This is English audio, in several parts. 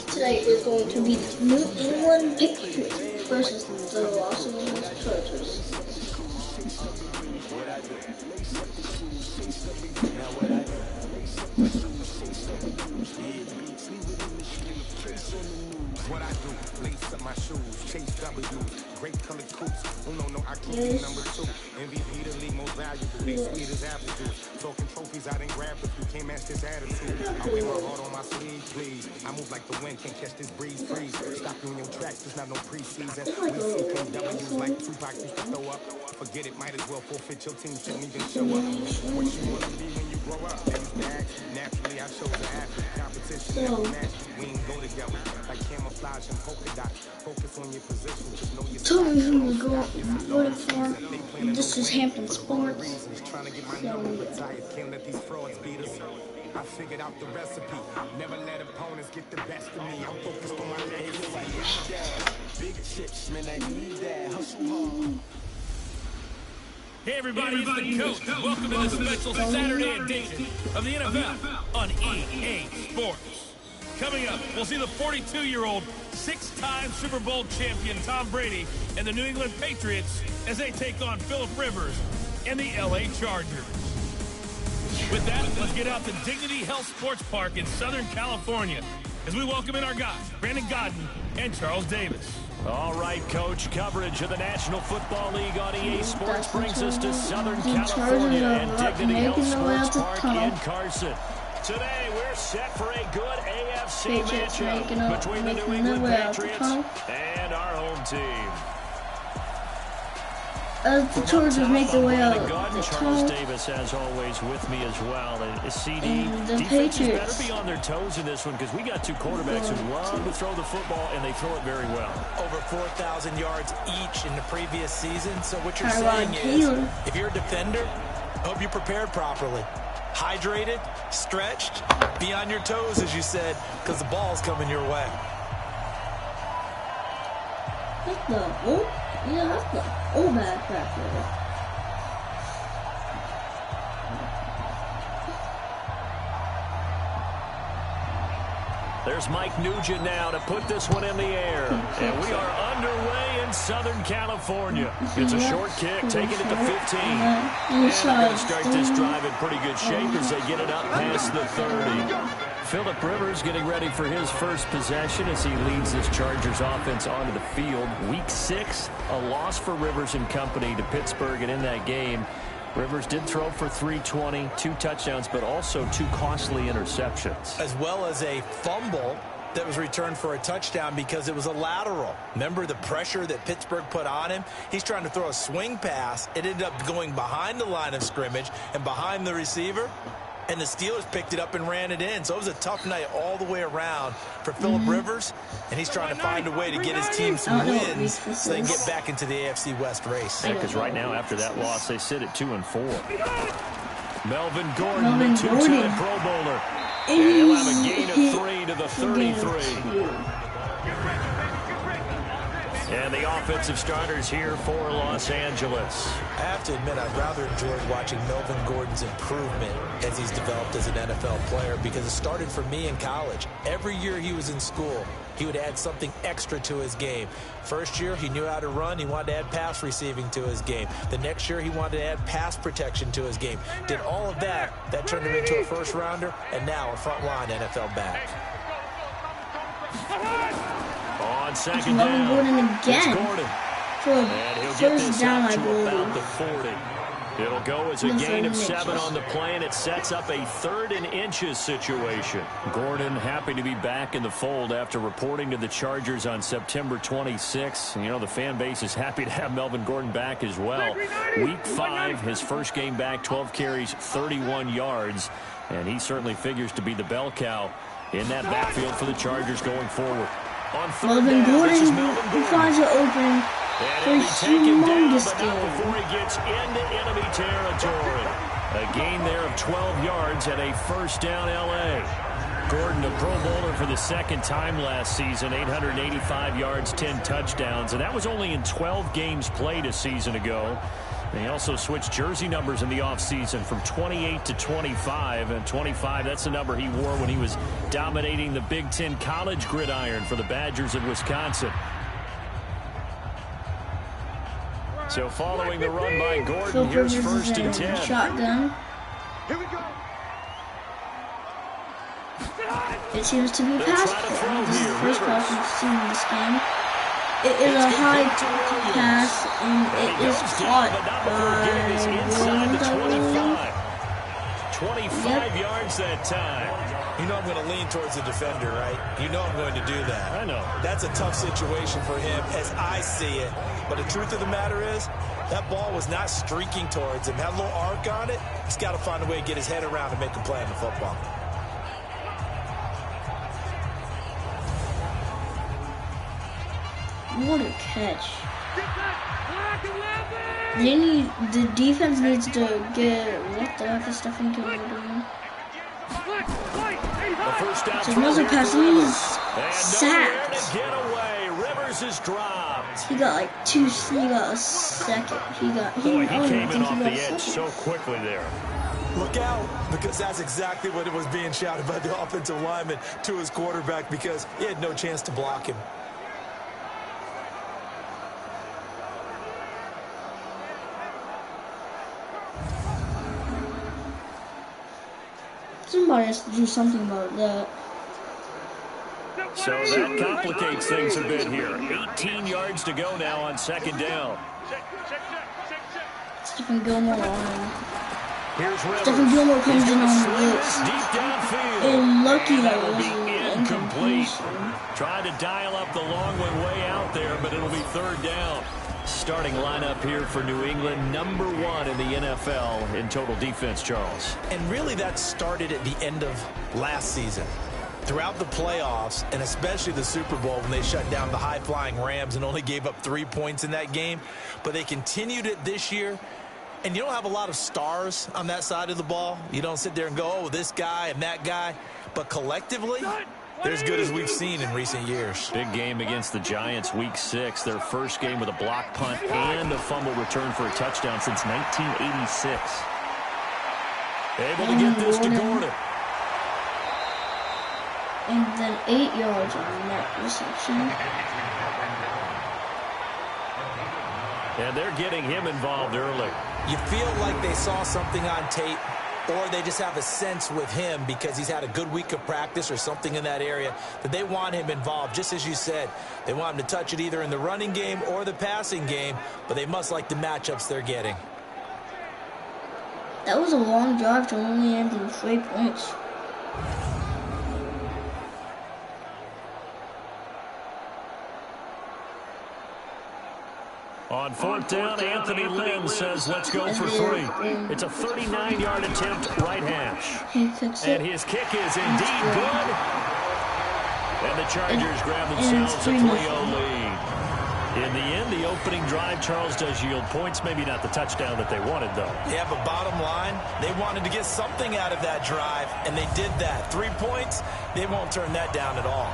Today is going to be the New England Patriots versus the Los Angeles Chargers. What I do, lace up my shoes, chase W's, great colored coops. Oh no, I can't be number 2. MVP the league most valuable, they sweet as apple juice. Talking trophies, I didn't grab a few, can't match this attitude. I wear my heart on my sleeve, please. I move like the wind, can't catch this breeze, freeze. Stop you in your tracks, there's not no preseason. We see W's like Tupac used to throw up. Forget it, might as well forfeit your team, shouldn't even show up. What you wanna be when you grow up? These bags, naturally I chose an athlete. Competition never match, we ain't go together. Like camouflage and polka dot. Focus on your position, just know your Tell me who we're voting for. This is Hampton Sports. Trying to get my number retired, can't let these frauds beat us. I figured out the recipe. Never let opponents get the best of me. I'm focused on my legacy. Big chips, man, I need that. Hustle hard. Hey everybody, it's the coach. Welcome to the special Saturday edition of the NFL on EA Sports. Coming up, we'll see the 42-year-old, 6-time Super Bowl champion Tom Brady and the New England Patriots as they take on Phillip Rivers and the LA Chargers. With that, let's get out to Dignity Health Sports Park in Southern California as we welcome in our guys, Brandon Godden and Charles Davis. All right, Coach. Coverage of the National Football League on EA Sports brings us to Southern California and Dignity Health Sports Park in Carson. Today, we're set for a good AFC matchup between the New England Patriots and our home team. As the Chargers make their way out of the Charles tunnel, Davis, as always, with me as well. And CD, and the defenses Patriots better be on their toes in this one because we got two quarterbacks who love to throw the football, and they throw it very well. Over 4,000 yards each in the previous season. So what you're Tyrod saying is, Taylor. if you're a defender, hope you prepared properly. Hydrated, stretched, be on your toes, as you said, because the ball's coming your way. That's the old, that's the old man back there. There's Mike Nugent now to put this one in the air. And we are underway in Southern California. It's a short kick, taking it to 15. And they're going to start this drive in pretty good shape as they get it up past the 30. Phillip Rivers getting ready for his first possession as he leads this Chargers offense onto the field. Week 6, a loss for Rivers and company to Pittsburgh, and in that game, Rivers did throw for 320, 2 touchdowns, but also 2 costly interceptions. As well as a fumble that was returned for a touchdown because it was a lateral. Remember the pressure that Pittsburgh put on him? He's trying to throw a swing pass. It ended up going behind the line of scrimmage and behind the receiver. And the Steelers picked it up and ran it in. So it was a tough night all the way around for Phillip Rivers. And he's trying to find a way to get his team some wins so they can get back into the AFC West race. Yeah, because right now, after that loss, they sit at 2-4. Melvin Gordon, the 2-time Pro Bowler. And he'll have a gain of 3 to the 33. And the offensive starters here for Los Angeles. I have to admit, I've rather enjoyed watching Melvin Gordon's improvement as he's developed as an NFL player because it started for me in college. Every year he was in school, he would add something extra to his game. First year, he knew how to run. He wanted to add pass receiving to his game. The next year, he wanted to add pass protection to his game. Did all of that. That turned him into a first-rounder, and now a front-line NFL back. On second down, Gordon again. it's Gordon. And he'll get this Down, up I to believe. about the 40. It'll go as a gain of 7 on the play, and it sets up a 3rd and inches situation. Gordon happy to be back in the fold after reporting to the Chargers on September 26. And, you know, the fan base is happy to have Melvin Gordon back as well. Week 5, his first game back, 12 carries, 31 yards. And he certainly figures to be the bell cow in that backfield for the Chargers going forward. On 3rd down, this is Melvin Gordon. Finds an opening. And he'll be taken down, but not before he gets into enemy territory. A gain there of 12 yards and a first down L.A. Gordon, a Pro Bowler for the 2nd time last season, 885 yards, 10 touchdowns, and that was only in 12 games played a season ago. They also switched jersey numbers in the offseason from 28 to 25. And 25, that's the number he wore when he was dominating the Big Ten college gridiron for the Badgers of Wisconsin. So following the run by Gordon, here's 1st and 10. Shotgun. Here we go. It seems to be pass play. This is the first pass we've seen in this game. It is a high pass, and it is caught by 25 yards that time. You know I'm going to lean towards the defender, right? You know I'm going to do that. I know. That's a tough situation for him as I see it. But the truth of the matter is, that ball was not streaking towards him. Had a little arc on it. He's got to find a way to get his head around and make a play on the football. What a catch. The defense needs to get, what the heck is Stephen Gilmore doing? It's another pass, he's sacked. Rivers is dropped. He got like he got a second. He came in off the edge so quickly there. Look out, because that's exactly what it was being shouted by the offensive lineman to his quarterback, because he had no chance to block him. Somebody has to do something about that. So that complicates things a bit here. 18 yards to go now on 2nd down. Stephen Gilmore on. Here's Rivers. Stephen Gilmore comes in on the blitz. Deep downfield. And lucky that will was be incomplete. incompletion. Tried to dial up the long one way out there, but it'll be 3rd down. Starting lineup here for New England, #1 in the NFL in total defense, Charles. And really that started at the end of last season. Throughout the playoffs, and especially the Super Bowl when they shut down the high-flying Rams and only gave up 3 points in that game. But they continued it this year. And you don't have a lot of stars on that side of the ball. You don't sit there and go, oh, this guy and that guy. But collectively, they're as good as we've seen in recent years. Big game against the Giants, Week 6. Their first game with a block punt and a fumble return for a touchdown since 1986. Able to get this to Gordon. And then 8 yards on that reception. And they're getting him involved early. You feel like they saw something on tape, or they just have a sense with him because he's had a good week of practice or something in that area that they want him involved. Just as you said, they want him to touch it either in the running game or the passing game, but they must like the matchups they're getting. That was a long drive to only end in 3 points. On 4th down, Anthony Lynn says, let's go for 3. It's a 39-yard attempt, right hash. And his kick is indeed good. And the Chargers grab themselves a 3-0 lead. In the end, the opening drive, Charles, does yield points. Maybe not the touchdown that they wanted, though. Yeah, but bottom line, they wanted to get something out of that drive, and they did that. 3 points, they won't turn that down at all.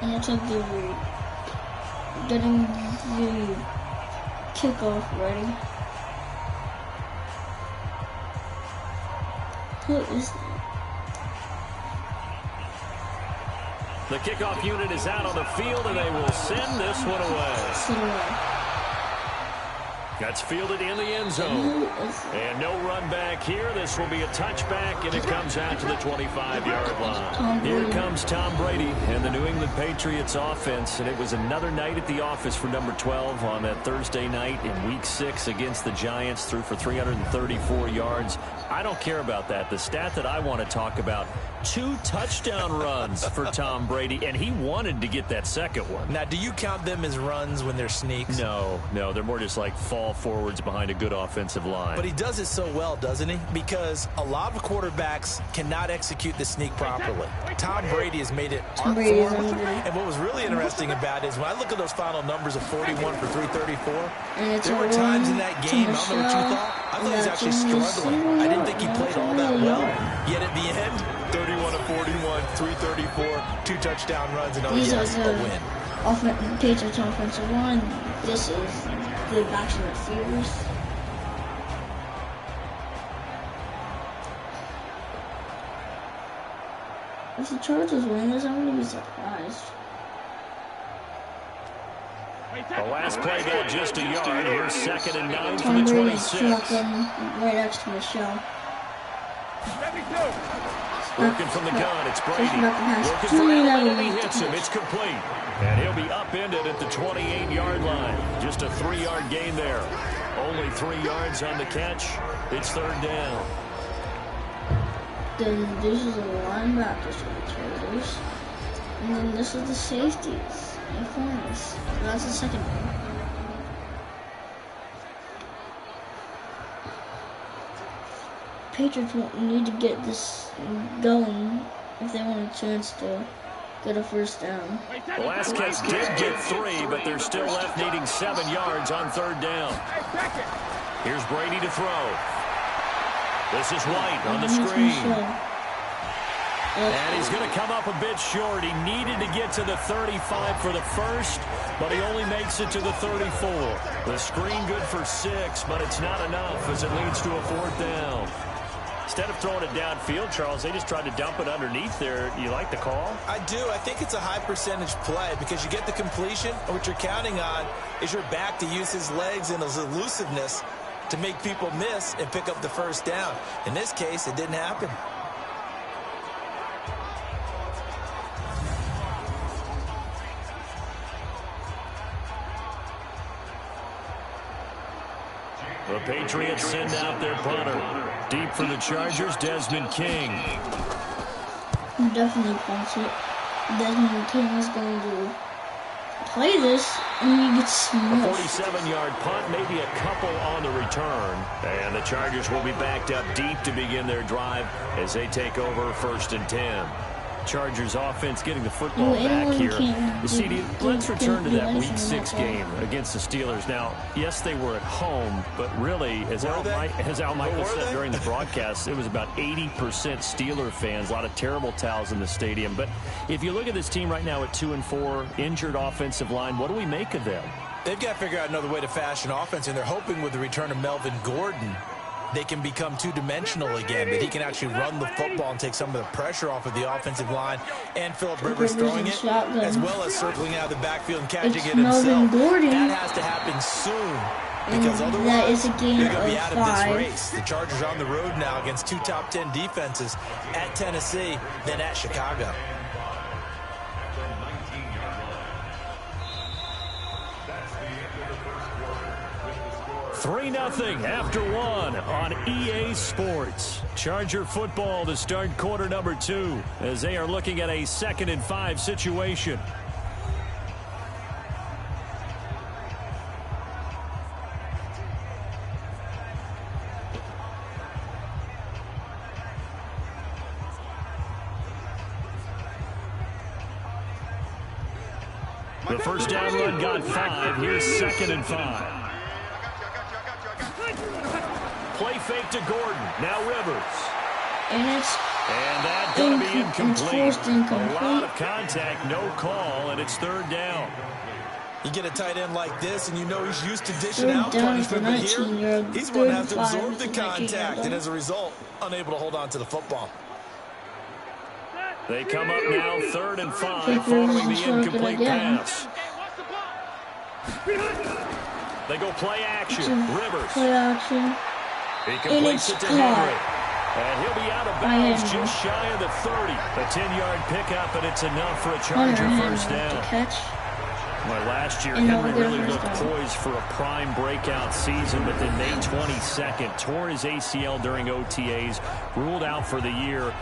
And it's like they're getting the kickoff ready. Who is that? The kickoff unit is out on the field, and they will send this one away. That's fielded in the end zone. And no run back here. This will be a touchback, and it comes out to the 25-yard line. Here comes Tom Brady and the New England Patriots offense. And it was another night at the office for number 12 on that Thursday night in Week 6 against the Giants. Threw for 334 yards. I don't care about that. The stat that I want to talk about, 2 touchdown runs for Tom Brady, and he wanted to get that second one. Now, do you count them as runs when they're sneaks? No, they're more just like fall small forwards behind a good offensive line. But he does it so well, doesn't he? Because a lot of quarterbacks cannot execute the sneak properly. Tom Brady has made it art form. And what was really interesting about it is when I look at those final numbers of 41 for 334, there were times in that game, I don't know what you thought, I thought he was actually struggling. I didn't think he played all that well. Yet at the end, 31 of 41, 334, 2 touchdown runs, and yes, a win. Patriots offensive line. This is the action that fears. If the Chargers win this, I'm going to be surprised. The last play got just a yard. Here's 2nd and 9 from Tom the Brady's 26. right next to Michelle. Working from the gun, it's Brady. Looking for Allen, and he hits him. It's complete. And he'll be upended at the 28-yard line. Just a 3-yard gain there. Only 3 yards on the catch. It's 3rd down. Then this is the linebackers for the Chargers. And then this is the safeties and corners. That's the second one. Patriots need to get this going if they want a chance to get a first down. The last catch did get 3, but they're still left needing 7 yards on 3rd down. Here's Brady to throw. This is White on the screen. And he's going to come up a bit short. He needed to get to the 35 for the first, but he only makes it to the 34. The screen good for 6, but it's not enough as it leads to a 4th down. Instead of throwing it downfield, Charles, they just tried to dump it underneath there. You like the call? I do. I think it's a high percentage play because you get the completion, and what you're counting on is your back to use his legs and his elusiveness to make people miss and pick up the first down. In this case, it didn't happen. The Patriots send out their punter. Deep for the Chargers, Desmond King. Definitely punts it. Desmond King is going to play this, and he gets smushed. A 47-yard punt, maybe a couple on the return. And the Chargers will be backed up deep to begin their drive as they take over 1st and 10. Chargers offense getting the football back here. CD, let's return to that Week 6 game against the Steelers. Now, yes, they were at home, but really, as Al Michael said during the broadcast, it was about 80% Steeler fans, a lot of terrible towels in the stadium. But if you look at this team right now at 2-4, injured offensive line, what do we make of them? They've got to figure out another way to fashion offense, and they're hoping with the return of Melvin Gordon they can become two-dimensional again, that he can actually run the football and take some of the pressure off of the offensive line, and Phillip Rivers throwing it, as well as circling out of the backfield and catching it himself. That has to happen soon, because otherwise they're going to be out of this race. The Chargers are on the road now against 2 top 10 defenses, at Tennessee, then at Chicago. 3-0 after 1 on EA Sports. Charger football to start quarter number 2 as they are looking at a 2nd and 5 situation. The first down run got 5. Here's 2nd and 5. Play fake to Gordon. Now Rivers. And that's going to be incomplete. A lot of contact, no call, and it's 3rd down. You get a tight end like this, and you know he's used to dishing out punishment, but here, he's going to have to absorb the contact, and as a result, unable to hold on to the football. They come up now 3rd and 5 following the incomplete pass. They go play action. Rivers. Play action. He completes it to Henry. And he'll be out of bounds just shy of the 30. A 10-yard pickup, and it's enough for a Charger first down. Well, last year, Henry really looked poised for a prime breakout season, but then May 22nd, tore his ACL during OTAs, ruled out for the year.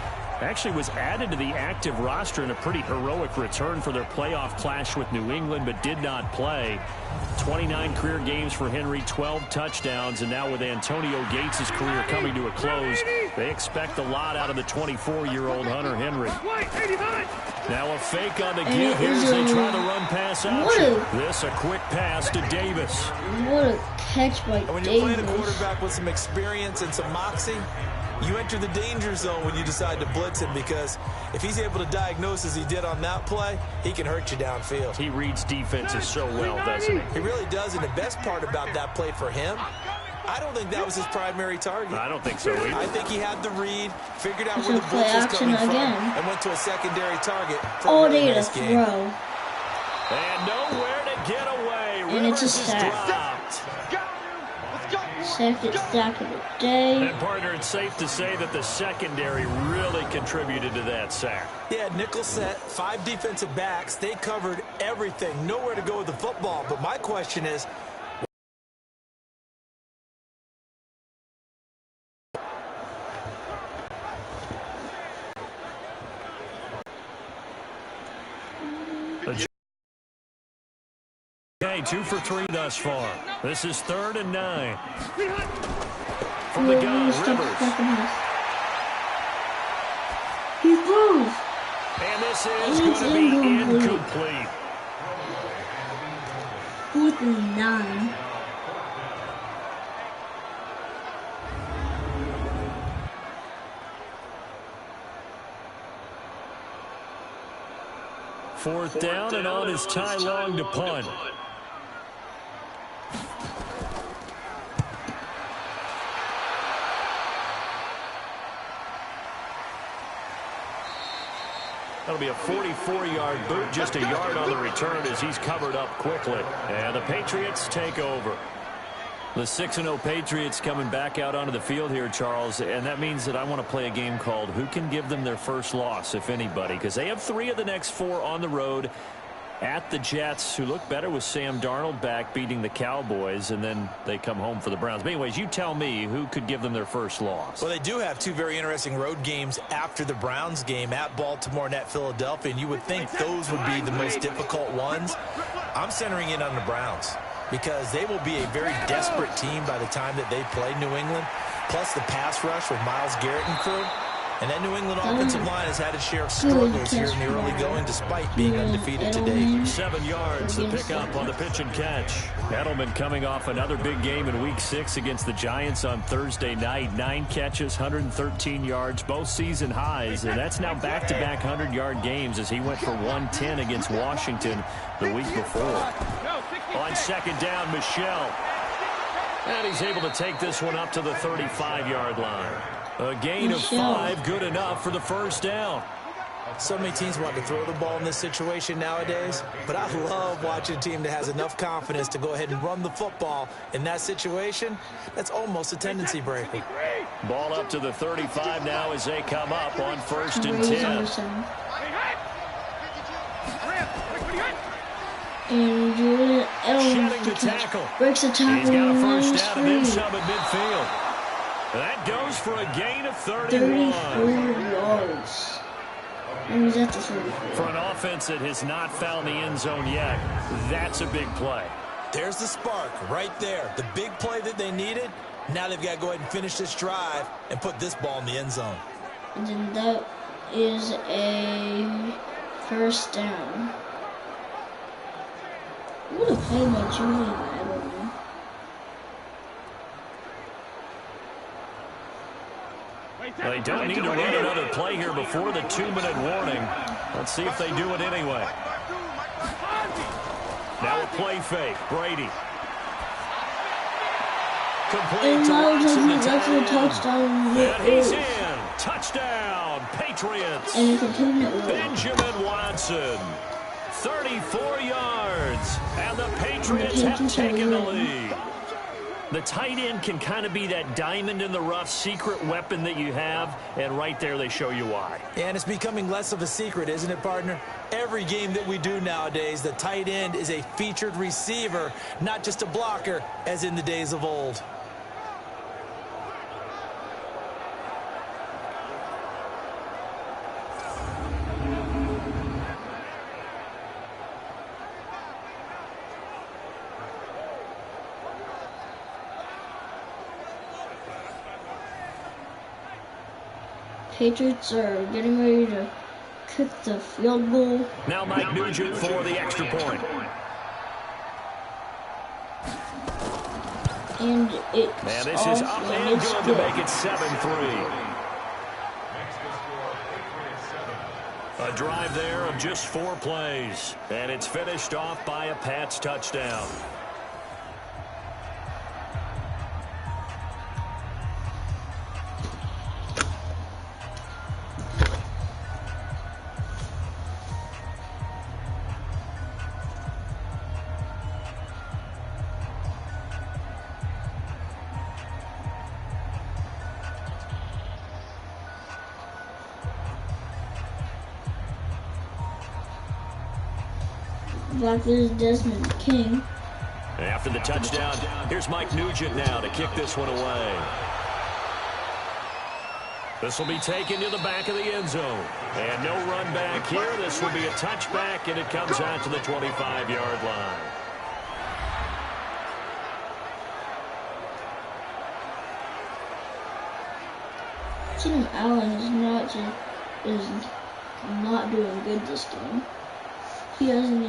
actually was added to the active roster in a pretty heroic return for their playoff clash with New England, but did not play. 29 career games for Henry, 12 touchdowns, and now with Antonio Gates' career coming to a close, they expect a lot out of the 24-year-old Hunter Henry. Now a fake on the give here as they try the run pass option. This a quick pass to Davis. What a catch by Davis. When you're playing a quarterback with some experience and some moxie, you enter the danger zone when you decide to blitz him, because if he's able to diagnose as he did on that play, he can hurt you downfield. He reads defenses so well, doesn't he? He really does, and the best part about that play for him, I don't think that was his primary target. I don't think so either. I think he had the read, figured out where the blitz was coming from, and went to a secondary target for a really nice game. And nowhere to get away. And it's a sack. Second sack of the day. And partner, it's safe to say that the secondary really contributed to that sack. Yeah, nickel set, 5 defensive backs. They covered everything. Nowhere to go with the football. But my question is, okay, 2 for 3 thus far. This is 3rd and 9. From the gun, Rivers. He throws. And this is going to be incomplete. 4th and 9. Fourth down, and on is Ty Long to punt. That'll be a 44-yard boot, just a yard on the return as he's covered up quickly. And the Patriots take over. The 6-0 Patriots coming back out onto the field here, Charles, and that means that I want to play a game called Who Can Give Them Their First Loss, if anybody, because they have 3 of the next 4 on the road at the Jets, who look better with Sam Darnold back beating the Cowboys, and then they come home for the Browns. But anyways, you tell me who could give them their first loss. Well, they do have 2 very interesting road games after the Browns game, at Baltimore and at Philadelphia, and you would think those would be the most difficult ones. I'm centering in on the Browns, because they will be a very desperate team by the time that they play New England, plus the pass rush with Myles Garrett and crew. And that New England offensive line has had its share of struggles here in the early going, despite being undefeated to date. 7 yards, the pickup on the pitch and catch. Edelman coming off another big game in Week 6 against the Giants on Thursday night. 9 catches, 113 yards, both season highs. And that's now back-to-back 100-yard games as he went for 110 against Washington the week before. On second down, Michel. And he's able to take this one up to the 35-yard line. A gain of 5, good enough for the first down. So many teams want to throw the ball in this situation nowadays, but I love watching a team that has enough confidence to go ahead and run the football. In that situation, that's almost a tendency breaker. Ball up to the 35 now as they come up on 1st and 10. And Jordan Shedding the tackle. Breaks the tackle. He's got a first down and then some at midfield. That goes for a gain of 31. 34 yards. And he's at the 34. For an offense that has not found the end zone yet, that's a big play. There's the spark right there. The big play that they needed. Now they've got to go ahead and finish this drive and put this ball in the end zone. And then that is a first down. What a play by Julian Edelman. They don't need to run another play here before the 2-minute warning. Let's see if they do it anyway. Now a play fake. Brady. Complete to Watson. That's a touchdown. And he's in. Touchdown, Patriots. And it Benjamin Watson. 34 yards. And the Patriots have taken the lead. The tight end can kind of be that diamond in the rough secret weapon that you have, and right there they show you why. And it's becoming less of a secret, isn't it, partner? Every game that we do nowadays, the tight end is a featured receiver, not just a blocker, as in the days of old. Patriots are getting ready to kick the field goal. Now Mike Nugent for the extra point. And it's And this is up and good to make it 7-3. A drive there of just 4 plays. And it's finished off by a Pats touchdown. Back is Desmond King. After the touchdown, here's Mike Nugent now to kick this one away. This will be taken to the back of the end zone. And no run back here. This will be a touchback, and it comes out to the 25-yard line. Keenan Allen is not doing good this game. He hasn't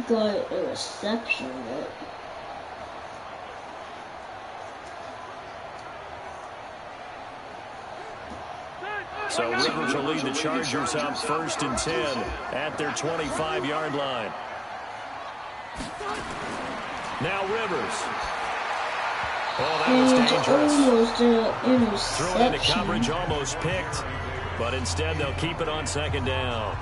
got a reception yet. So Rivers will lead the Chargers up 1st and 10 at their 25-yard line. Now Rivers. Oh, that was dangerous. Almost an interception. Thrown into coverage, almost picked. But instead, they'll keep it on 2nd down.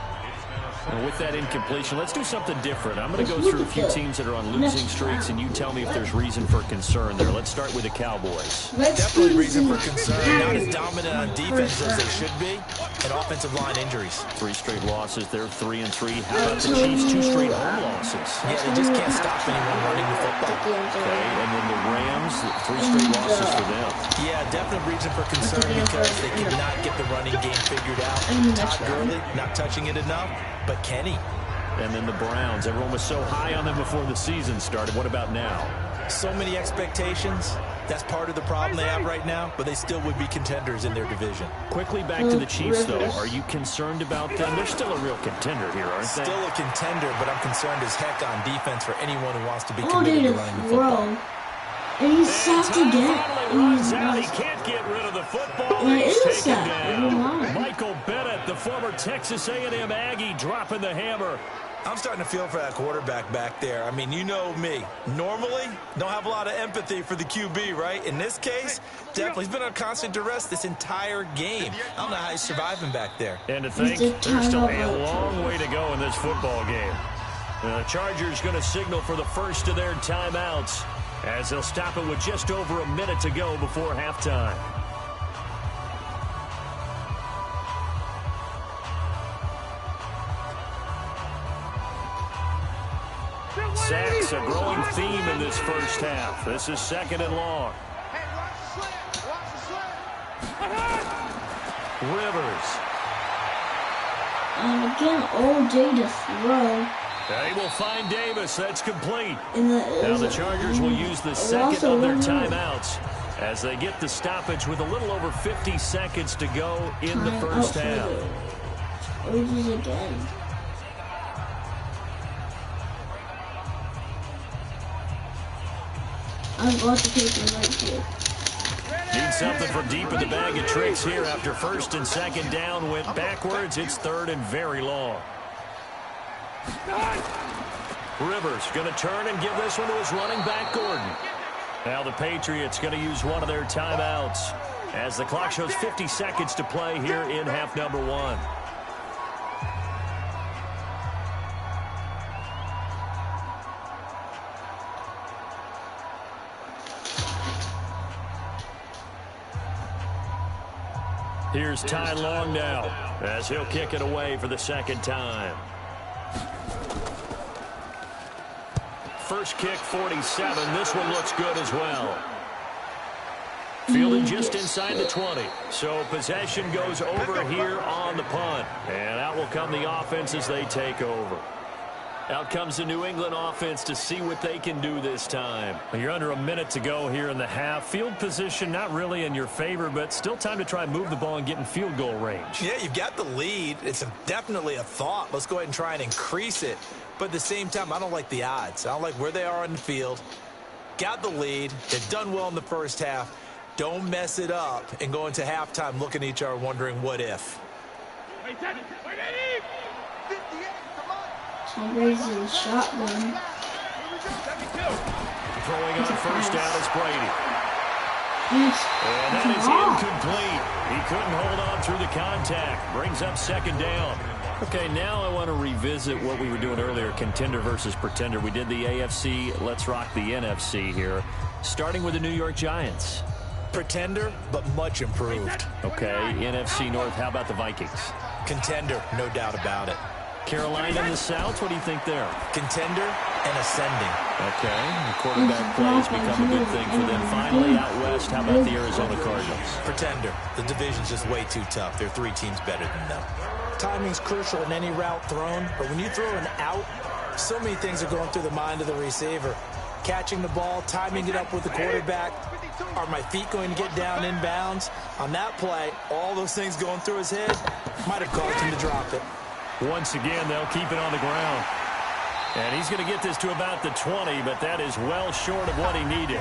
And with that incompletion, let's do something different. I'm going to go through a few teams that are on losing streaks, and you tell me if there's reason for concern there. Let's start with the Cowboys. Definitely reason for concern. Not as dominant on defense as they should be, and offensive line injuries. 3 straight losses. They're 3-3. How about the Chiefs? 2 straight home losses. Yeah, they just can't stop anyone running the football. Okay, and then the Rams, 3 straight losses for them. Yeah, definite reason for concern because they cannot get the running game figured out. Todd Gurley not touching it enough, but Kenny. And then the Browns. Everyone was so high on them before the season started. What about now? So many expectations. That's part of the problem they have right now, but they still would be contenders in their division. Quickly back to the Chiefs, though. Are you concerned about them? They're still a real contender here, aren't they? Still a contender, but I'm concerned as heck on defense for anyone who wants to be committed to running the football. And he's sacked again. He can't get rid of the football. He's taken down. Michael Bennett, the former Texas A&M Aggie, dropping the hammer. I'm starting to feel for that quarterback back there. I mean, you know me. Normally, don't have a lot of empathy for the QB, right? In this case, definitely. He's been on constant duress this entire game. I don't know how he's surviving back there. And to think, there's still a long way to go in this football game. The Chargers going to signal for the first of their timeouts, as they'll stop it with just over a minute to go before halftime. Sacks, a growing theme in this first half. This is 2nd and long. Rivers. And again, all day to throw. They will find Davis. That's complete. Now the Chargers will use the second of their timeouts as they get the stoppage with a little over 50 seconds to go in the first half. Urges again. I'm going to take it right here. Need something from deep in the bag of tricks here after 1st and 2nd down. Went backwards. It's 3rd and very long. Rivers going to turn and give this one to his running back, Gordon. Now the Patriots going to use one of their timeouts as the clock shows 50 seconds to play here in half number 1. Here's Ty Long now as he'll kick it away for the 2nd time. First kick, 47. This one looks good as well. Fielded just inside the 20. So possession goes over here on the punt. And out will come the offense as they take over. Out comes the New England offense to see what they can do this time. Well, you're under a minute to go here in the half. Field position not really in your favor, but still time to try and move the ball and get in field goal range. Yeah, you've got the lead. It's definitely a thought. Let's go ahead and try and increase it. But at the same time, I don't like the odds. I don't like where they are on the field. Got the lead. They've done well in the first half. Don't mess it up and go into halftime looking at each other wondering what if. Tom Brady's in the shotgun. Throwing on first down is Brady. And that is incomplete. He couldn't hold on through the contact. Brings up second down. Okay, now I want to revisit what we were doing earlier, contender versus pretender. We did the AFC. Let's rock the NFC here, starting with the New York Giants. Pretender, but much improved. Okay, NFC North, how about the Vikings? Contender, no doubt about it. Carolina in the South, what do you think there? Contender and ascending. Okay, the quarterback play has become a good thing for them. Finally, out west, how about the Arizona Cardinals? Pretender. The division's just way too tough. There are 3 teams better than them. Timing's crucial in any route thrown, but when you throw an out, so many things are going through the mind of the receiver. Catching the ball, timing it up with the quarterback. Are my feet going to get down inbounds? On that play, all those things going through his head might have caused him to drop it. Once again, they'll keep it on the ground. And he's going to get this to about the 20, but that is well short of what he needed.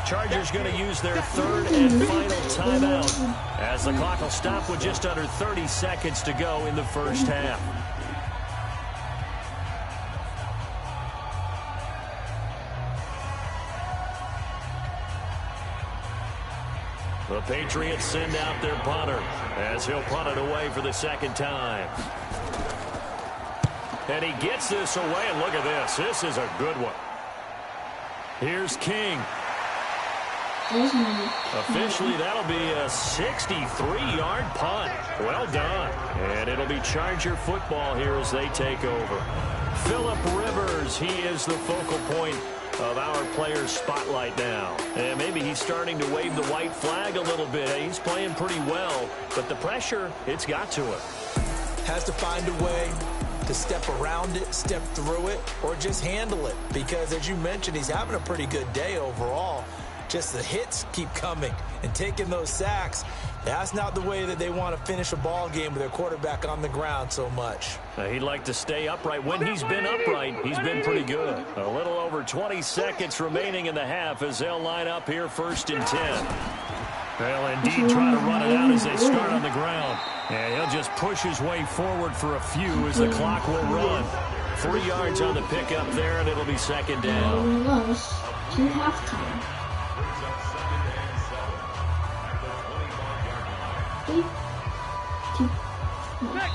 Chargers going to use their third and final timeout as the clock will stop with just under 30 seconds to go in the first half. The Patriots send out their punter as he'll punt it away for the second time. And he gets this away, and look at this. This is a good one. Here's King. Officially, that'll be a 63-yard punt. Well done. And it'll be Charger football here as they take over. Phillip Rivers, he is the focal point of our players' spotlight now. And maybe he's starting to wave the white flag a little bit. He's playing pretty well, but the pressure, it's got to him. Has to find a way to step around it, step through it, or just handle it. Because, as you mentioned, he's having a pretty good day overall. Just the hits keep coming and taking those sacks. That's not the way that they want to finish a ball game with their quarterback on the ground so much. He'd like to stay upright. When he's been upright, he's been pretty good. A little over 20 seconds remaining in the half as they'll line up here first and 10. They'll indeed try to run it out as they start on the ground. And he'll just push his way forward for a few as the clock will run. 3 yards on the pickup there, and it'll be second down. To halftime.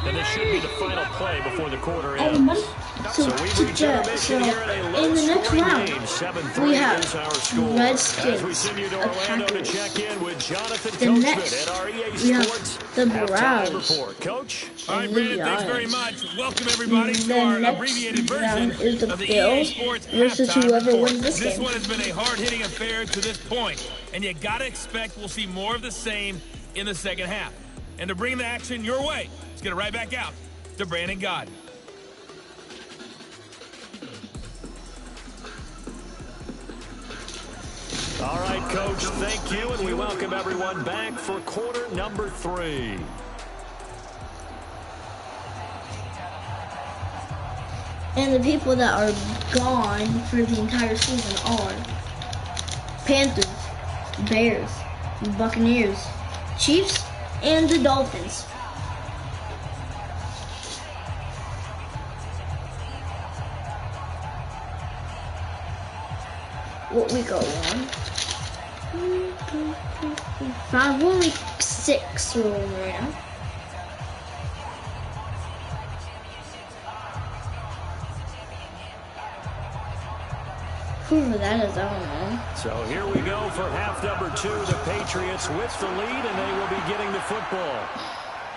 And this should be the final play before the quarter ends. So we reach intermission here in a low-scoring game. 7-3 is our score. As we send you to Orlando to check in with Jonathan Coachman at our EA Sports halftime report. Coach? All right, Brandon, thanks very much. Welcome, everybody, to our abbreviated version of the EA Sports halftime report. This one has been a hard-hitting affair to this point, and you got to expect we'll see more of the same in the second half. And to bring the action your way, let's get it right back out to Brandon Gaudin. All right, Coach, thank you, and we welcome everyone back for quarter number 3. And the people that are gone for the entire season are Panthers, Bears, Buccaneers, Chiefs, and the Dolphins. What we go on? 5, only 6 rolling around. Whoever that is, I don't know. So here we go for half number 2. The Patriots with the lead, and they will be getting the football.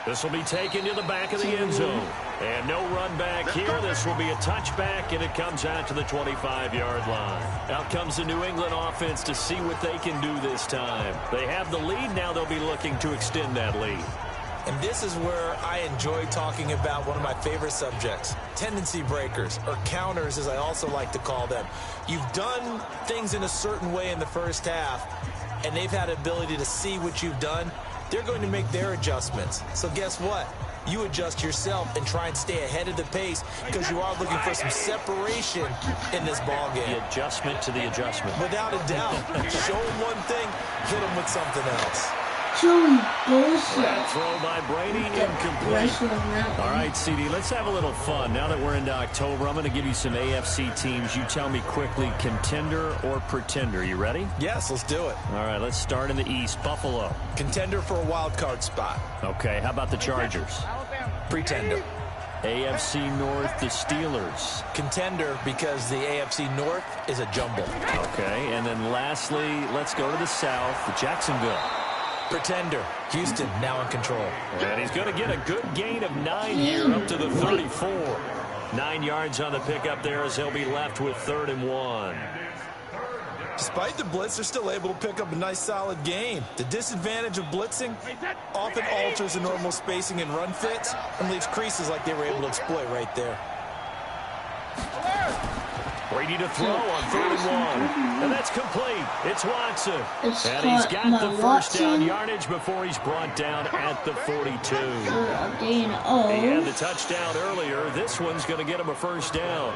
This will be taken to the back of the end zone. And no run back here. This will be a touchback, and it comes out to the 25-yard line. Out comes the New England offense to see what they can do this time. They have the lead. Now they'll be looking to extend that lead. And this is where I enjoy talking about one of my favorite subjects, tendency breakers, or counters as I also like to call them. You've done things in a certain way in the first half, and they've had ability to see what you've done. They're going to make their adjustments. So guess what? You adjust yourself and try and stay ahead of the pace because you are looking for some separation in this ball game. The adjustment to the adjustment. Without a doubt. Show them one thing, hit them with something else. That throw by Brady, incomplete. All right, CD, let's have a little fun. Now that we're into October, I'm going to give you some AFC teams. You tell me quickly, contender or pretender. You ready? Yes, let's do it. All right, let's start in the East. Buffalo. Contender for a wild card spot. Okay, how about the Chargers? Pretender. AFC North, the Steelers. Contender because the AFC North is a jumble. Okay, and then lastly, let's go to the South, the Jacksonville. Pretender. Houston now in control. And he's going to get a good gain of 9 here up to the 34. 9 yards on the pickup there as he'll be left with 3rd and 1. Despite the blitz, they're still able to pick up a nice solid gain. The disadvantage of blitzing often alters the normal spacing and run fits and leaves creases like they were able to exploit right there. Brady to throw on 3rd and 1. And that's complete. It's Watson. And he's got the first down yardage before he's brought down at the 42. He had the touchdown earlier. This one's going to get him a first down.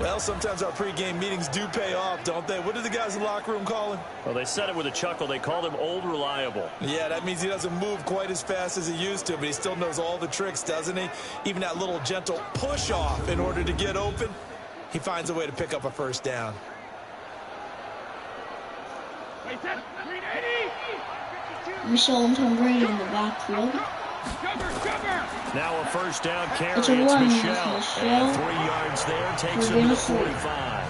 Well, sometimes our pregame meetings do pay off, don't they? What did the guys in the locker room call him? Well, they said it with a chuckle. They called him Old Reliable. Yeah, that means he doesn't move quite as fast as he used to, but he still knows all the tricks, doesn't he? Even that little gentle push-off in order to get open. He finds a way to pick up a first down. Michelle and Tom Brady in the backfield. Now a first down carry. It's Michelle. And 3 yards there takes him to the 45.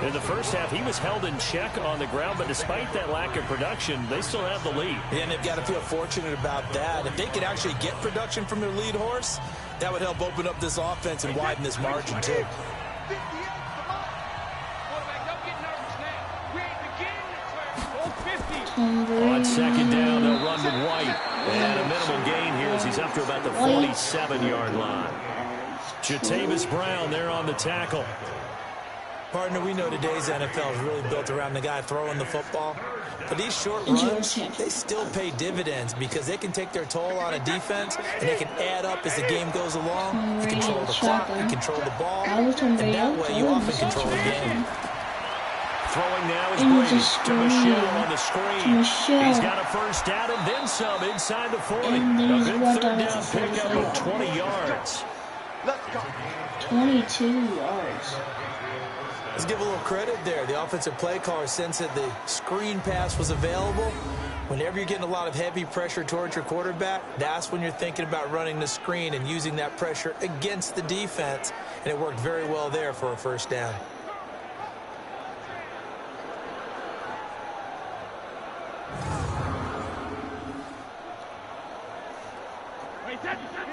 In the first half, he was held in check on the ground, but despite that lack of production, they still have the lead. And they've got to feel fortunate about that. If they could actually get production from their lead horse, that would help open up this offense and widen this margin, too. On second down, they'll run with White. And a minimal gain here as he's up to about the 47-yard line. Jatavis Brown there on the tackle. Partner, we know today's NFL is really built around the guy throwing the football. But these short runs, they still pay dividends because they can take their toll on a defense and they can add up as the game goes along. You control the clock, you control the ball, and that way you often control the game. Throwing now is Brady to Michelle on the screen. He's got a first down and then some inside the 40. A big third down pickup of 20 yards. 22 yards. Let's give a little credit there. The offensive play caller sensed that the screen pass was available. Whenever you're getting a lot of heavy pressure towards your quarterback, that's when you're thinking about running the screen and using that pressure against the defense. And it worked very well there for a first down.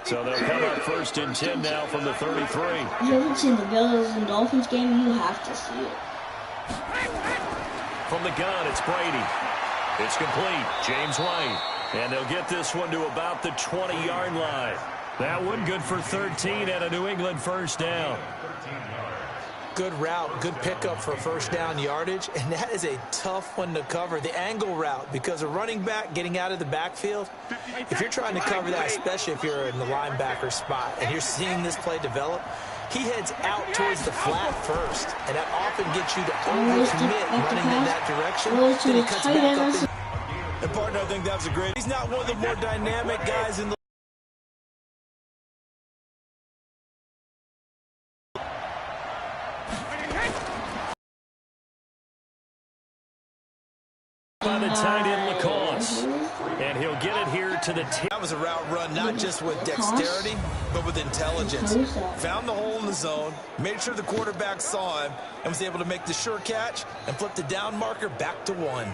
So they'll come up 1st and 10 now from the 33. If you haven't seen the Bills and Dolphins game, you have to see it. From the gun, it's Brady. It's complete. James White. And they'll get this one to about the 20-yard line. That one good for 13 and a New England first down. Good route, good pickup for first down yardage, and that is a tough one to cover, the angle route, because a running back getting out of the backfield, if you're trying to cover that, especially if you're in the linebacker spot and you're seeing this play develop, he heads out towards the flat first, and that often gets you to overcommit running in that direction, then he cuts back up. And partner, I think that was a great, he's not one of the more dynamic guys in the by the tight end Lacoste. And he'll get it here to the 10. That was a route run, not just with dexterity, but with intelligence. Found the hole in the zone, made sure the quarterback saw him, and was able to make the sure catch and flip the down marker back to 1.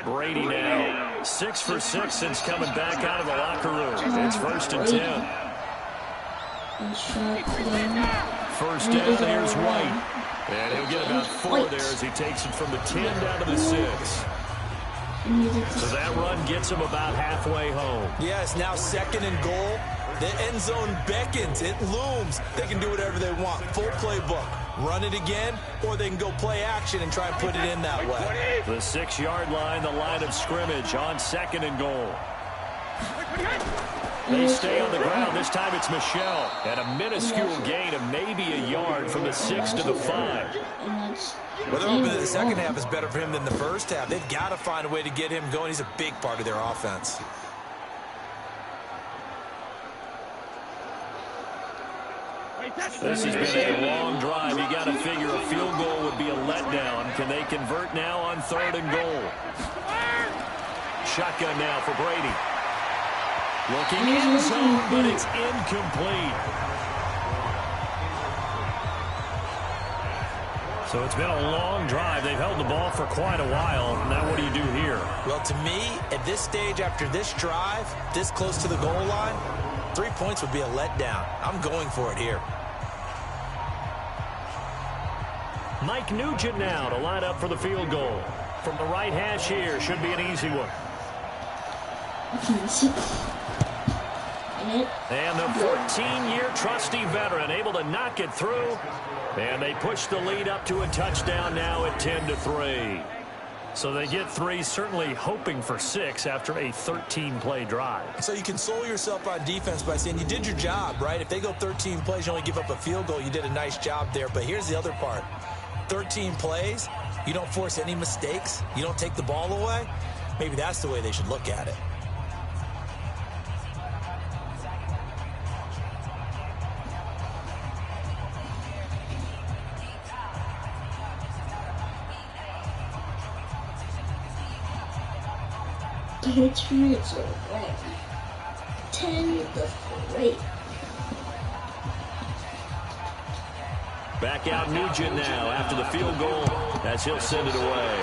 Brady now 6 for 6 since coming back out of the locker room. It's 1st and 10. first down. Here's White. And he'll get about 4 there as he takes it from the 10 down to the 6. So that run gets him about halfway home. Yeah, it's now 2nd and goal. The end zone beckons. It looms. They can do whatever they want. Full playbook. Run it again, or they can go play action and try and put it in that way. The 6-yard line, the line of scrimmage on 2nd and goal. They stay on the ground. This time it's Michelle. And a minuscule gain of maybe a yard from the 6 to the 5. Well, they're hoping that the second half is better for him than the first half. They've got to find a way to get him going. He's a big part of their offense. This has been a long drive. You got to figure a field goal would be a letdown. Can they convert now on 3rd and goal? Shotgun now for Brady. Looking in zone, but it's incomplete. So it's been a long drive. They've held the ball for quite a while. Now what do you do here? Well, to me, at this stage, after this drive, this close to the goal line, 3 points would be a letdown. I'm going for it here. Mike Nugent now to line up for the field goal. From the right hash here, should be an easy one. And the 14-year trusty veteran able to knock it through. And they push the lead up to a touchdown now at 10-3. So they get 3, certainly hoping for 6 after a 13-play drive. So you console yourself on defense by saying you did your job, right? If they go 13 plays, you only give up a field goal, you did a nice job there. But here's the other part. 13 plays, you don't force any mistakes, you don't take the ball away. Maybe that's the way they should look at it. Patriots are winning 10-3. Back out Nugent now after the field goal as he'll send it away.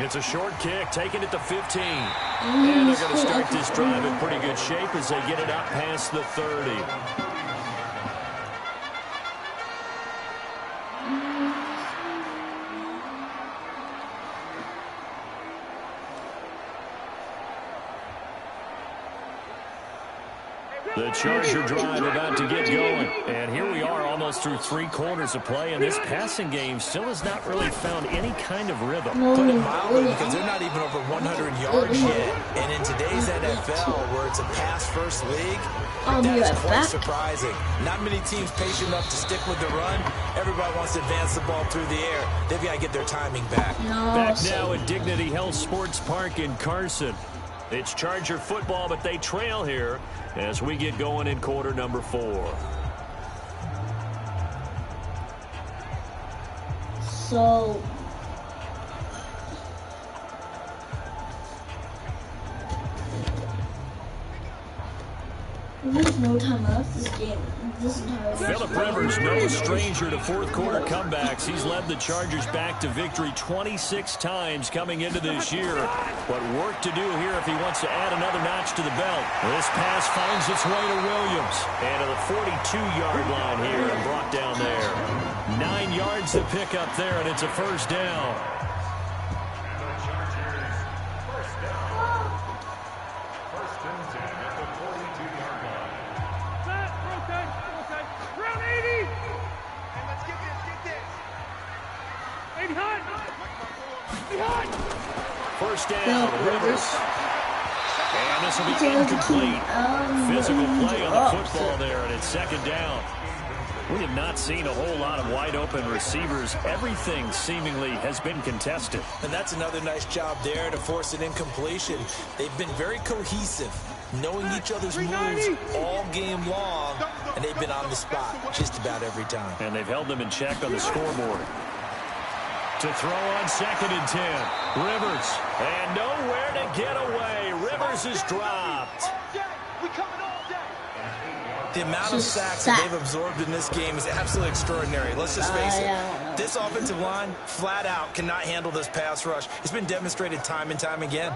It's a short kick, taking it to 15. And they're going to start this drive in pretty good shape as they get it up past the 30. The Charger drive about to get going. And here we are almost through 3 quarters of play, and this passing game still has not really found any kind of rhythm. Put it mildly, because they're not even over 100 yards yet. And in today's NFL, where it's a pass-first league, that's quite surprising. Not many teams patient enough to stick with the run. Everybody wants to advance the ball through the air. They've got to get their timing back. Back now at Dignity Health Sports Park in Carson. It's Charger football, but they trail here as we get going in quarter number 4. So there's no time left this game. This entire Phillip Rivers, no stranger to fourth quarter comebacks. He's led the Chargers back to victory 26 times coming into this year. But work to do here if he wants to add another notch to the belt. This pass finds its way to Williams. And to the 42-yard line here and brought down there. 9 yards to pick up there, and it's a first down. First down, Rivers. And this will be incomplete. Physical play on the football there, and it's second down. We have not seen a whole lot of wide-open receivers. Everything seemingly has been contested. And that's another nice job there to force an incompletion. They've been very cohesive, knowing each other's moves all game long, and they've been on the spot just about every time. And they've held them in check on the scoreboard. To throw on 2nd and 10. Rivers. And nowhere to get away. Rivers is dropped. The amount of sacks that they've absorbed in this game is absolutely extraordinary. Let's just face it. This offensive line, flat out, cannot handle this pass rush. It's been demonstrated time and time again.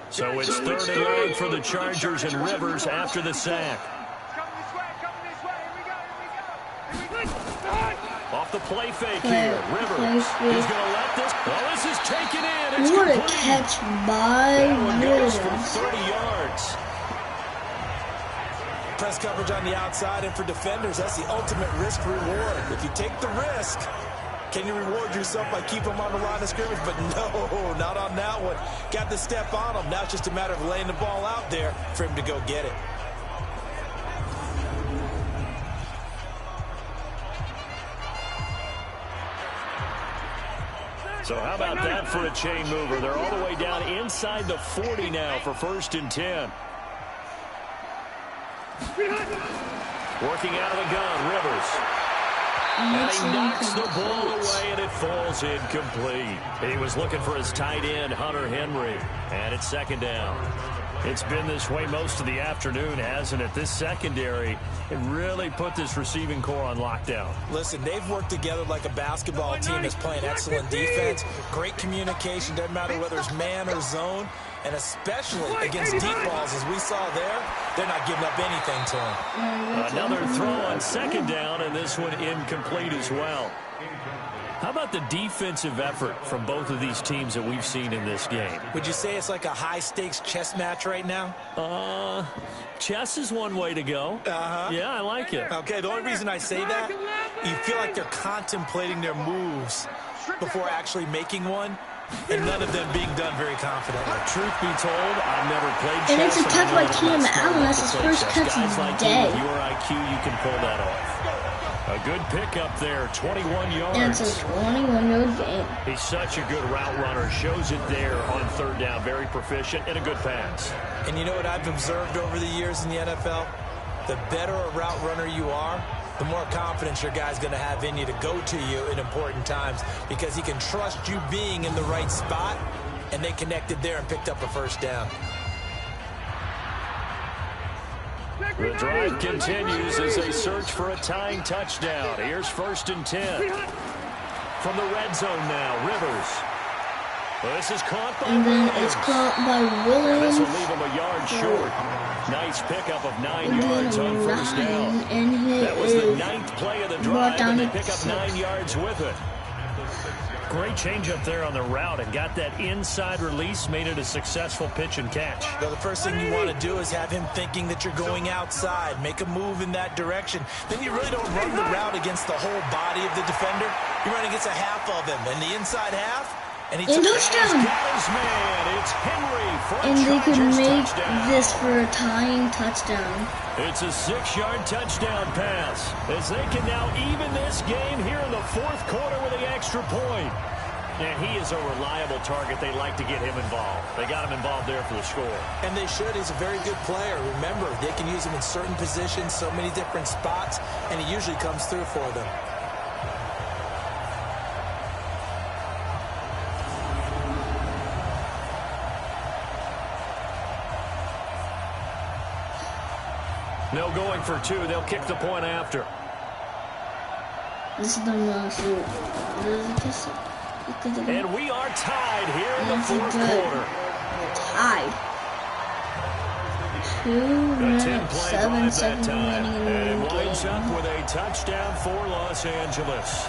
So it's 3rd and long for the Chargers and Rivers after the sack. Off the play fake here. Rivers. He's going to let this. Oh, this is taken in. It's what complete. A catch by Rivers Rivers. for 30 yards. Press coverage on the outside, and for defenders, that's the ultimate risk reward. If you take the risk, can you reward yourself by keeping them on the line of scrimmage? But no, not on that one. Got the step on him. Now it's just a matter of laying the ball out there for him to go get it. So how about that for a chain mover? They're all the way down inside the 40 now for 1st and 10. Working out of the gun, Rivers. And he knocks the ball away, and it falls incomplete. He was looking for his tight end, Hunter Henry. And it's 2nd down. It's been this way most of the afternoon, hasn't it? This secondary, it really put this receiving core on lockdown. Listen, they've worked together like a basketball team that's playing excellent defense. Great communication, doesn't matter whether it's man or zone. And especially against deep balls, as we saw there, they're not giving up anything to him. Another throw on 2nd down, and this one incomplete as well. How about the defensive effort from both of these teams that we've seen in this game? Would you say it's like a high-stakes chess match right now? Chess is one way to go. Yeah, I like it. Okay, the only reason I say that, you feel like they're contemplating their moves before actually making one, and none of them being done very confidently. Truth be told, I've never played chess. And it's a catch by Keenan Allen. That's his first catch of the day. With your IQ, you can pull that off. A good pickup there, 21 yards. And it's a 21-yard gain. He's such a good route runner. Shows it there on 3rd down. Very proficient and a good pass. And you know what I've observed over the years in the NFL? The better a route runner you are, the more confidence your guy's going to have in you to go to you in important times, because he can trust you being in the right spot, and they connected there and picked up a 1st down. The drive continues as they search for a tying touchdown. Here's 1st and 10. From the red zone now, Rivers. Well, this is caught by And then Williams. it's caught by Williams. This will leave him a yard short. Nice pickup of 9 yards on 1st down. And That was the 9th play of the drive, and they pick up 6. 9 yards with it. Great change up there on the route and got that inside release, made it a successful pitch and catch. Well, the first thing you want to do is have him thinking that you're going outside, make a move in that direction. Then you really don't run the route against the whole body of the defender. You run against a half of him, and the inside half. And he took touchdown. His man. It's Henry for And they could Chargers make touchdown. this for a tying touchdown. It's a 6-yard touchdown pass as they can now even this game here in the 4th quarter with the extra point. And he is a reliable target. They like to get him involved. They got him involved there for the score. And they should. He's a very good player. Remember, they can use him in certain positions, so many different spots, and he usually comes through for them. No going for 2. They'll kick the point after. This is the most. And we are tied here in the 4th quarter. Tied. 2 minutes, 7 seconds remaining in the And it game. winds up with a touchdown for Los Angeles.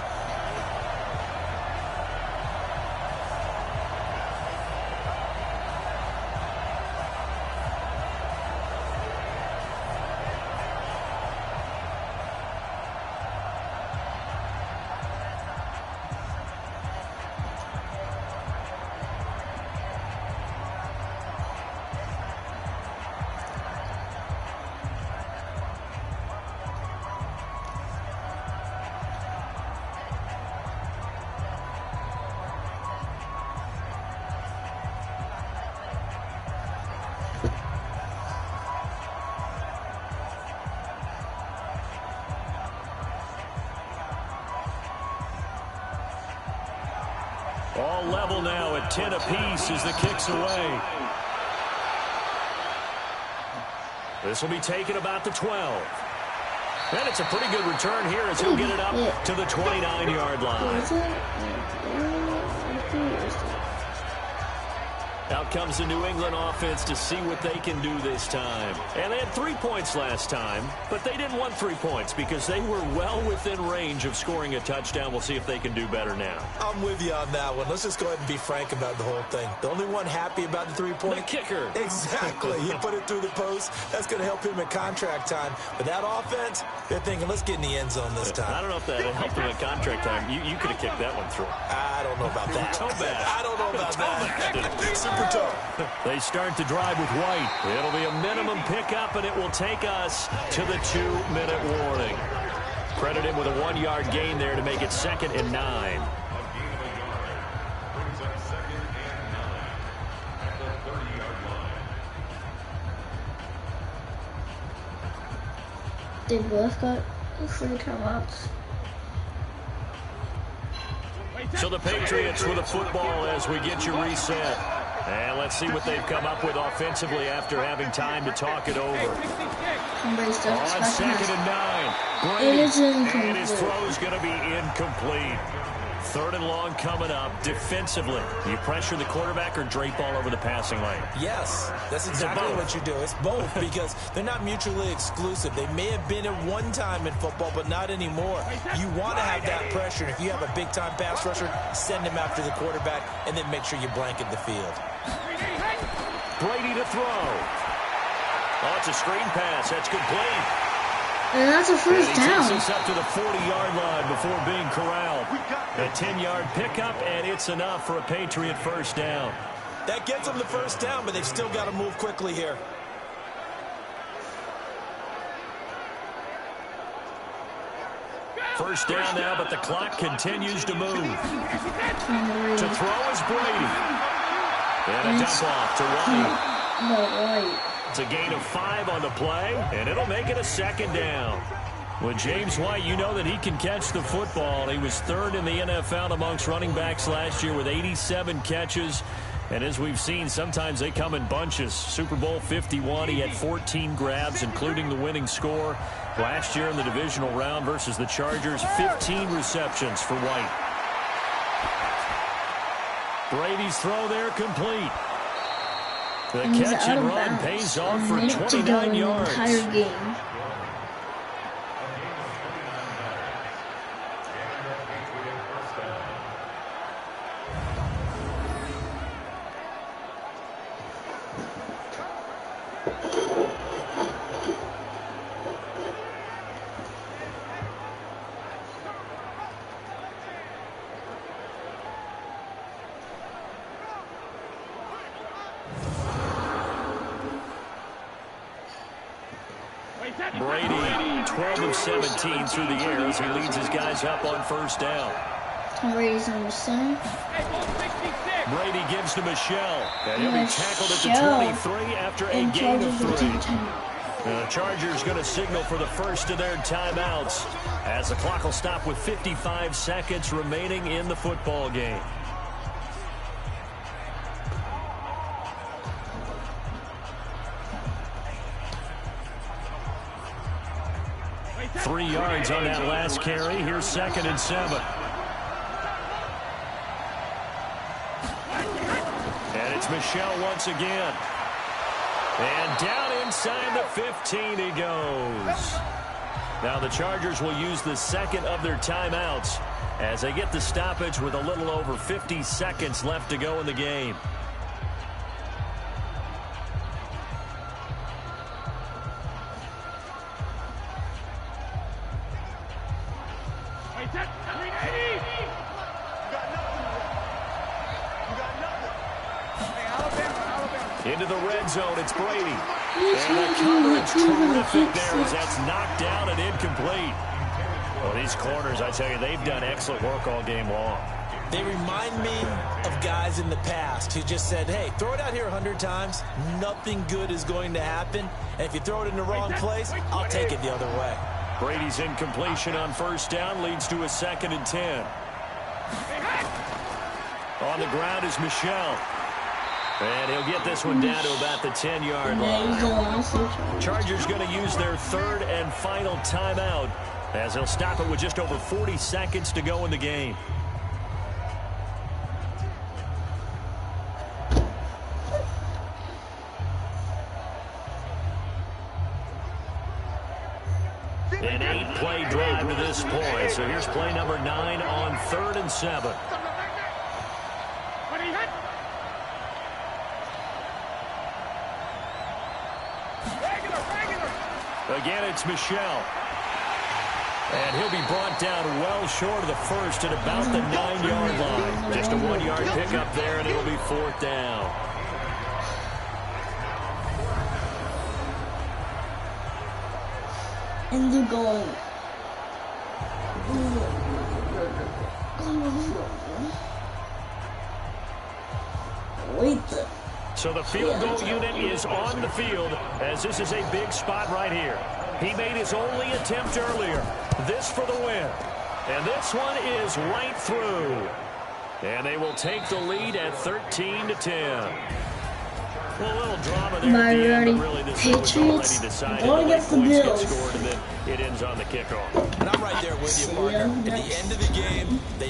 All level now at 10 apiece as the kick's away. This will be taken about the 12. And it's a pretty good return here as he'll get it up to the 29-yard line. Out comes the New England offense to see what they can do this time. And they had 3 points last time, but they didn't want 3 points because they were well within range of scoring a touchdown. We'll see if they can do better now. I'm with you on that one. Let's just go ahead and be frank about the whole thing. The only one happy about the 3-point? The kicker. Exactly. He put it through the post. That's going to help him at contract time. But that offense, they're thinking, let's get in the end zone this time. I don't know if that helped him at contract time. You could have kicked that one through. I don't know about that. Toe bad. I don't know about that. Super toe. They start the drive with White. It'll be a minimum pickup, and it will take us to the 2-minute warning. Credit him with a 1-yard gain there to make it 2nd and 9. They both got free timeouts. So the Patriots with a football as we get you reset. And let's see what they've come up with offensively after having time to talk it over. On 2nd and 9. Brady, and his throw's going to be incomplete. 3rd and long coming up. Defensively, you pressure the quarterback or drape all over the passing lane? Yes, that's exactly what you do. It's both because they're not mutually exclusive. They may have been at one time in football, but not anymore. You want to have that pressure. If you have a big-time pass rusher, send him after the quarterback, and then make sure you blanket the field. Brady to throw. Oh, it's a screen pass. That's complete. And that's a first down. He takes us up to the 40-yard line before being corralled. A 10-yard pickup, and it's enough for a Patriot first down. That gets them the first down, but they've still got to move quickly here. First down now, but the clock continues to move. To throw is Brady. And a dump off to White. It's a gain of 5 on the play, and it'll make it a 2nd down. With James White, you know that he can catch the football. He was 3rd in the NFL amongst running backs last year with 87 catches. And as we've seen, sometimes they come in bunches. Super Bowl 51, he had 14 grabs, including the winning score. Last year in the divisional round versus the Chargers, 15 receptions for White. Brady's throw there complete. The catch and run pays off for 29 yards. Entire game. Brady, 12 of 17 through the air as he leads his guys up on first down. Brady's on the center. Brady gives to Michelle. And he'll be tackled at the 23 after a gain of 3. The Chargers going to signal for the first of their timeouts as the clock will stop with 55 seconds remaining in the football game. Three yards on that last carry. Here's 2nd and 7. And it's Michelle once again. And down inside the 15 he goes. Now the Chargers will use the 2nd of their timeouts as they get the stoppage with a little over 50 seconds left to go in the game. Into the red zone, it's Brady. And the coverage terrific there as that's knocked down and incomplete. Well, these corners, I tell you, they've done excellent work all game long. They remind me of guys in the past who just said, hey, throw it out here 100 times, nothing good is going to happen. And if you throw it in the wrong place, I'll take it the other way. Brady's incompletion on first down leads to a 2nd and 10. On the ground is Michelle. And he'll get this one down to about the 10-yard line. Chargers going to use their third and final timeout as they'll stop it with just over 40 seconds to go in the game. An 8-play drive to this point. So here's play number 9 on 3rd and 7. Again, it's Michelle. And he'll be brought down well short of the first at about the 9-yard line. Just a 1-yard pickup there, and it'll be 4th down. In the goal. Wait. So the field goal unit is on the field as this is a big spot right here. He made his only attempt earlier. This for the win. And this one is right through. And they will take the lead at 13-10. Well, a little drama there at the end, but really this one was already decided. Going against the Bills. Scored, and then it ends on the kickoff. And I'm right there with you, partner. At the end of the game, they